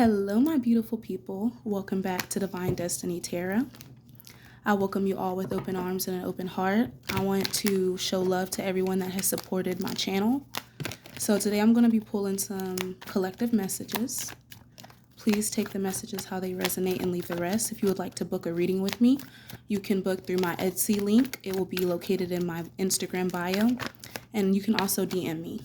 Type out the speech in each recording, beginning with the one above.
Hello, my beautiful people. Welcome back to Divine Destiny Tarot. I welcome you all with open arms and an open heart. I want to show love to everyone that has supported my channel. So today I'm going to be pulling some collective messages. Please take the messages how they resonate and leave the rest. If you would like to book a reading with me, you can book through my Etsy link. It will be located in my Instagram bio. And you can also DM me.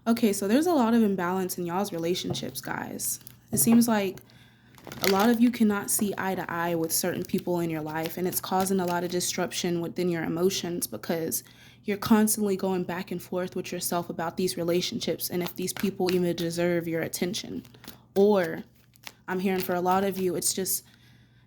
Okay, so there's a lot of imbalance in y'all's relationships, guys. It seems like a lot of you cannot see eye to eye with certain people in your life, and it's causing a lot of disruption within your emotions because you're constantly going back and forth with yourself about these relationships and if these people even deserve your attention. Or I'm hearing for a lot of you, it's just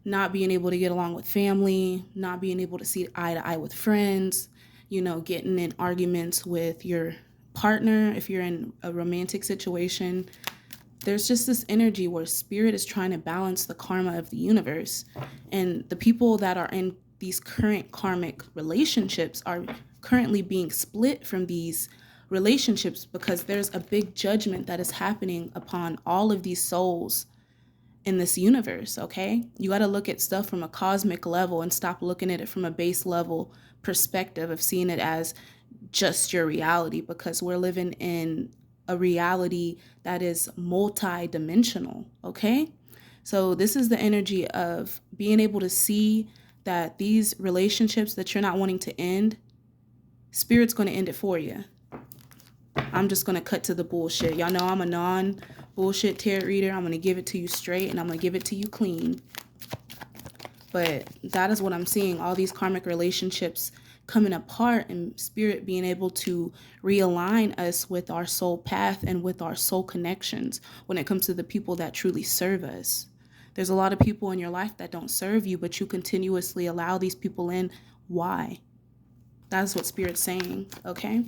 not being able to get along with family, not being able to see eye to eye with friends, getting in arguments with your partner. If you're in a romantic situation, there's just this energy where spirit is trying to balance the karma of the universe, and the people that are in these current karmic relationships are currently being split from these relationships because there's a big judgment that is happening upon all of these souls in this universe. Okay, you got to look at stuff from a cosmic level and stop looking at it from a base level perspective of seeing it as just your reality, because we're living in a reality that is multi-dimensional. Okay, so this is the energy of being able to see that these relationships that you're not wanting to end, spirit's going to end it for you. I'm just going to cut to the bullshit. Y'all know I'm a non-bullshit tarot reader. I'm going to give it to you straight and I'm going to give it to you clean. But that is what I'm seeing. All these karmic relationships coming apart and spirit being able to realign us with our soul path and with our soul connections when it comes to the people that truly serve us. There's a lot of people in your life that don't serve you, but you continuously allow these people in. Why? That's what spirit's saying, okay?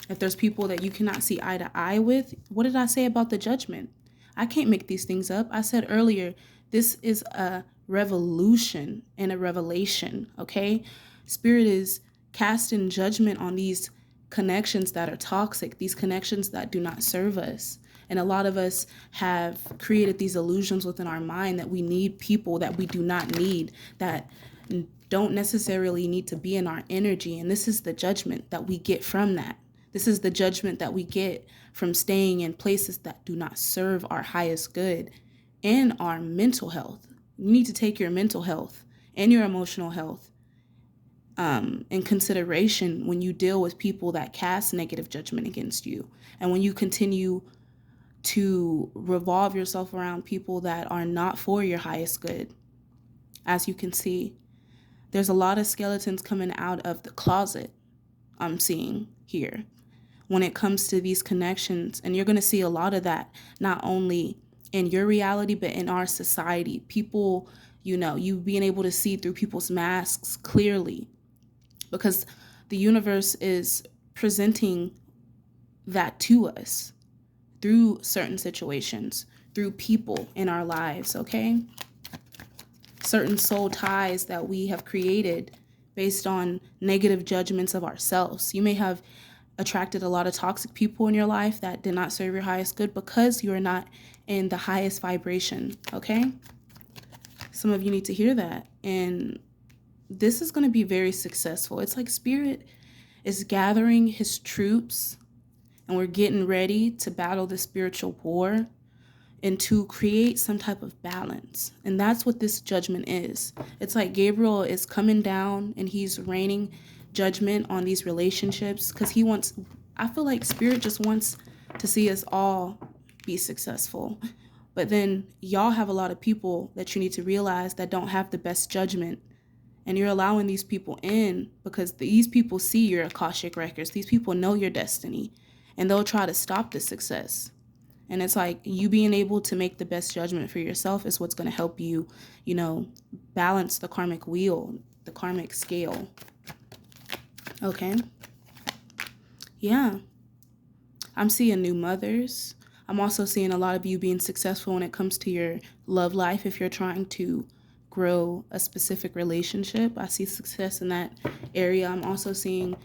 If there's people that you cannot see eye to eye with, what did I say about the judgment? I can't make these things up. I said earlier, this is a revolution and a revelation, okay? Spirit is casting judgment on these connections that are toxic, these connections that do not serve us. And a lot of us have created these illusions within our mind that we need people that we do not need, that don't necessarily need to be in our energy. And this is the judgment that we get from that. This is the judgment that we get from staying in places that do not serve our highest good and our mental health. You need to take your mental health and your emotional health in consideration when you deal with people that cast negative judgment against you. And when you continue to revolve yourself around people that are not for your highest good. As you can see, there's a lot of skeletons coming out of the closet I'm seeing here when it comes to these connections. And you're going to see a lot of that, not only in your reality, but in our society. People, you being able to see through people's masks clearly, because the universe is presenting that to us through certain situations, through people in our lives, okay? Certain soul ties that we have created based on negative judgments of ourselves. You may have attracted a lot of toxic people in your life that did not serve your highest good because you are not in the highest vibration, okay? Some of you need to hear that. And this is going to be very successful. It's like spirit is gathering his troops and we're getting ready to battle the spiritual war and to create some type of balance. And that's what this judgment is. It's like Gabriel is coming down and he's raining judgment on these relationships because I feel like spirit just wants to see us all be successful. But then y'all have a lot of people that you need to realize that don't have the best judgment. And you're allowing these people in because these people see your Akashic records. These people know your destiny and they'll try to stop the success. And it's like you being able to make the best judgment for yourself is what's going to help you, balance the karmic wheel, the karmic scale. Okay. Yeah. I'm seeing new mothers. I'm also seeing a lot of you being successful when it comes to your love life. If you're trying to grow a specific relationship, I see success in that area. I'm also seeing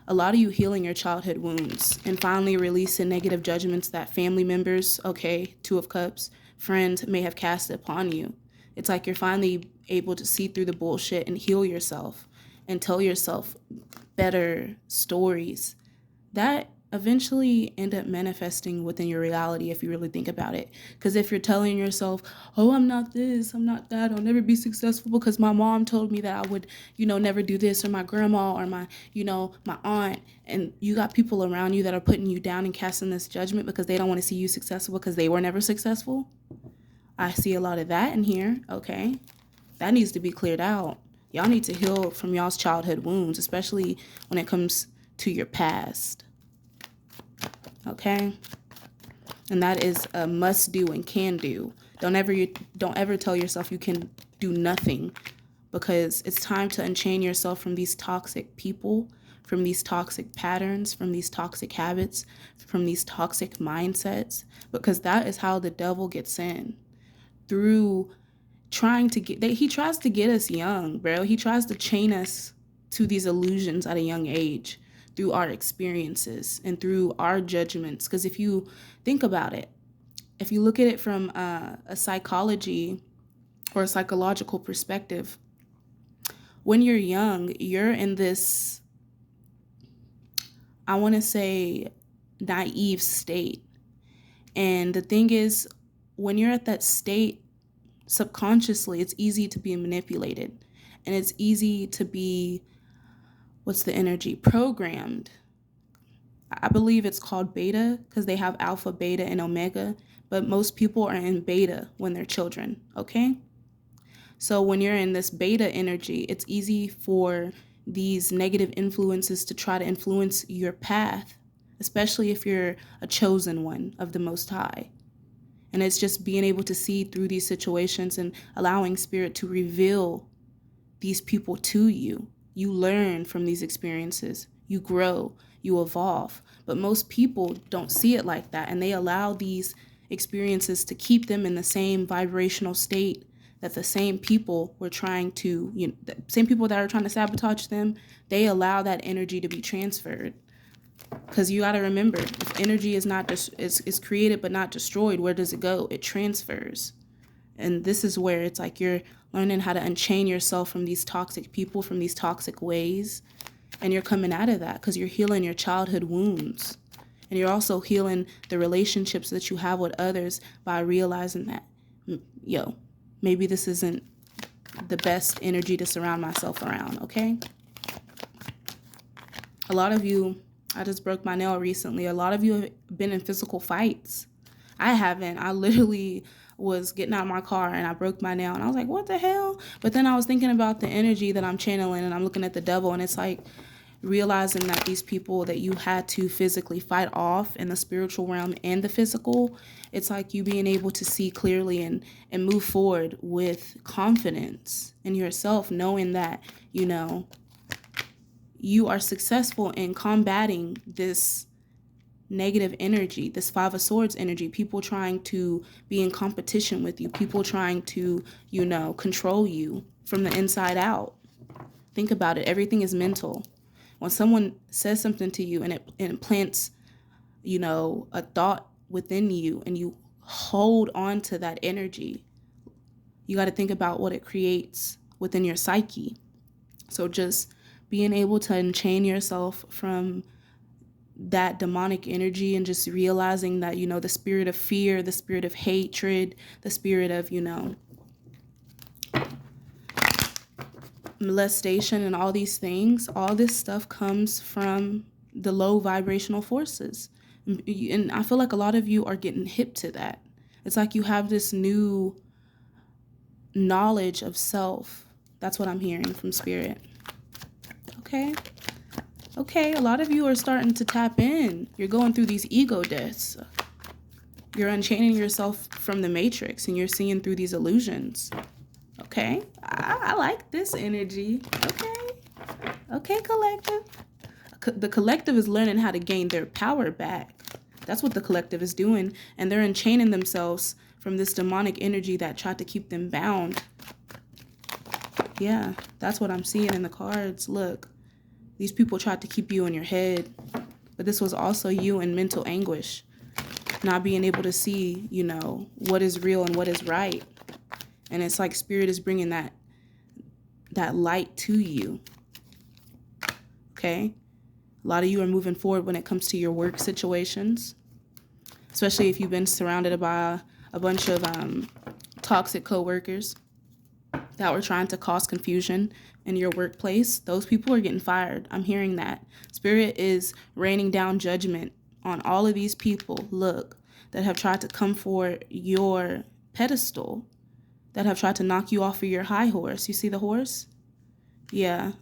a lot of you healing your childhood wounds and finally releasing negative judgments that family members, okay, Two of Cups, friends may have cast upon you. It's like you're finally able to see through the bullshit and heal yourself and tell yourself better stories that eventually end up manifesting within your reality if you really think about it. Because if you're telling yourself, oh, I'm not this, I'm not that, I'll never be successful because my mom told me that I would, never do this, or my grandma, or my aunt, and you got people around you that are putting you down and casting this judgment because they don't want to see you successful because they were never successful. I see a lot of that in here, okay? That needs to be cleared out. Y'all need to heal from y'all's childhood wounds, especially when it comes to your past. Okay? And that is a must do and can do. Don't ever tell yourself you can do nothing, because it's time to unchain yourself from these toxic people, from these toxic patterns, from these toxic habits, from these toxic mindsets, because that is how the devil gets in. Through he tries to get us young, bro. He tries to chain us to these illusions at a young age through our experiences and through our judgments. Because if you think about it, if you look at it from a psychology or a psychological perspective, when you're young, you're in this, I want to say, naive state. And the thing is, when you're at that state, subconsciously, it's easy to be manipulated, and it's easy to be, what's the energy, programmed. I believe it's called beta because they have alpha, beta, and omega, but most people are in beta when they're children, okay? So when you're in this beta energy, it's easy for these negative influences to try to influence your path, especially if you're a chosen one of the Most High. And it's just being able to see through these situations and allowing Spirit to reveal these people to you. You learn from these experiences. You grow. You evolve. But most people don't see it like that, and they allow these experiences to keep them in the same vibrational state that the same people were trying to, the same people that are trying to sabotage them, they allow that energy to be transferred. Because you got to remember, if energy is not is created but not destroyed, where does it go? It transfers. And this is where it's like you're learning how to unchain yourself from these toxic people, from these toxic ways. And you're coming out of that because you're healing your childhood wounds. And you're also healing the relationships that you have with others by realizing that, maybe this isn't the best energy to surround myself around, okay? A lot of you, I just broke my nail recently. A lot of you have been in physical fights. I haven't. I literally was getting out of my car and I broke my nail and I was like, what the hell? But then I was thinking about the energy that I'm channeling and I'm looking at the devil, and it's like realizing that these people that you had to physically fight off in the spiritual realm and the physical, it's like you being able to see clearly and move forward with confidence in yourself, knowing that, you are successful in combating this negative energy, this Five of Swords energy, people trying to be in competition with you, people trying to, control you from the inside out. Think about it. Everything is mental. When someone says something to you and it implants, a thought within you and you hold on to that energy, you got to think about what it creates within your psyche. So just being able to unchain yourself from that demonic energy and just realizing that, the spirit of fear, the spirit of hatred, the spirit of, molestation and all these things, all this stuff comes from the low vibrational forces. And I feel like a lot of you are getting hip to that. It's like you have this new knowledge of self. That's what I'm hearing from Spirit. Okay, a lot of you are starting to tap in. You're going through these ego deaths. You're unchaining yourself from the matrix and you're seeing through these illusions. Okay, I like this energy. Okay, collective. The collective is learning how to gain their power back. That's what the collective is doing. And they're unchaining themselves from this demonic energy that tried to keep them bound. Yeah, that's what I'm seeing in the cards. Look. These people tried to keep you in your head, but this was also you in mental anguish, not being able to see, you know, what is real and what is right. And it's like spirit is bringing that light to you. Okay? A lot of you are moving forward when it comes to your work situations, especially if you've been surrounded by a bunch of toxic coworkers that were trying to cause confusion in your workplace. Those people are getting fired. I'm hearing that. Spirit is raining down judgment on all of these people, look, that have tried to come for your pedestal, that have tried to knock you off of your high horse. You see the horse? Yeah.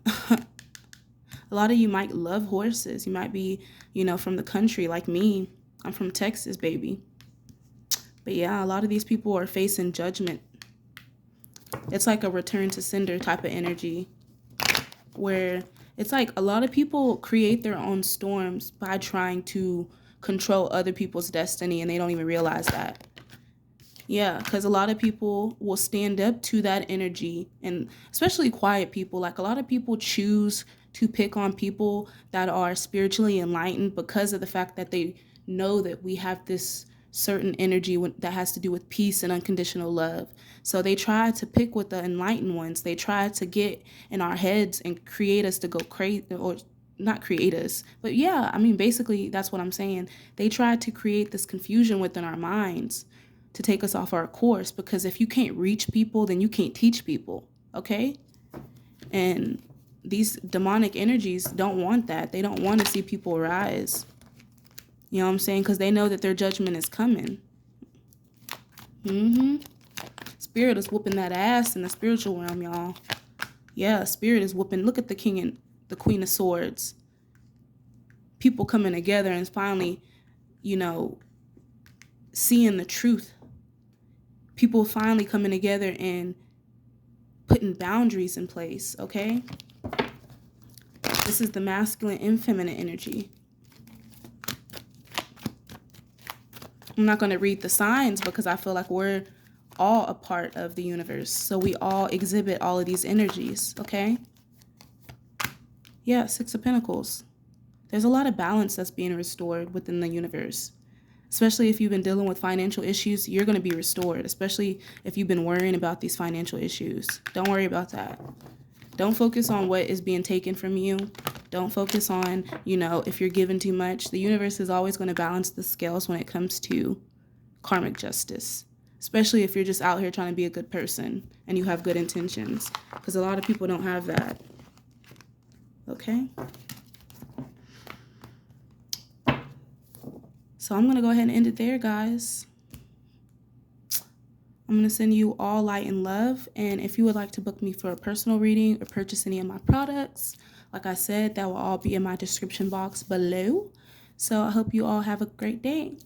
A lot of you might love horses. You might be, you know, from the country like me. I'm from Texas, baby. But yeah, a lot of these people are facing judgment. It's like a return to sender type of energy, where it's like a lot of people create their own storms by trying to control other people's destiny, and they don't even realize that. Yeah, because a lot of people will stand up to that energy, and especially quiet people. Like a lot of people choose to pick on people that are spiritually enlightened because of the fact that they know that we have this certain energy that has to do with peace and unconditional love. So they try to pick with the enlightened ones. They try to get in our heads and create us to go crazy, or not create us, but yeah, I mean, basically that's what I'm saying. They try to create this confusion within our minds to take us off our course, because if you can't reach people, then you can't teach people, okay? And these demonic energies don't want that. They don't want to see people rise. You know what I'm saying? Because they know that their judgment is coming. Spirit is whooping that ass in the spiritual realm, y'all. Yeah, spirit is whooping. Look at the king and the queen of swords. People coming together and finally, you know, seeing the truth. People finally coming together and putting boundaries in place, okay? This is the masculine and feminine energy. I'm not going to read the signs because I feel like we're all a part of the universe. So we all exhibit all of these energies, okay? Yeah, Six of Pentacles. There's a lot of balance that's being restored within the universe. Especially if you've been dealing with financial issues, you're going to be restored. Especially if you've been worrying about these financial issues. Don't worry about that. Don't focus on what is being taken from you. Don't focus on, you know, if you're given too much. The universe is always going to balance the scales when it comes to karmic justice. Especially if you're just out here trying to be a good person and you have good intentions. Because a lot of people don't have that. Okay? So I'm going to go ahead and end it there, guys. I'm going to send you all light and love. And if you would like to book me for a personal reading or purchase any of my products, like I said, that will all be in my description box below. So I hope you all have a great day.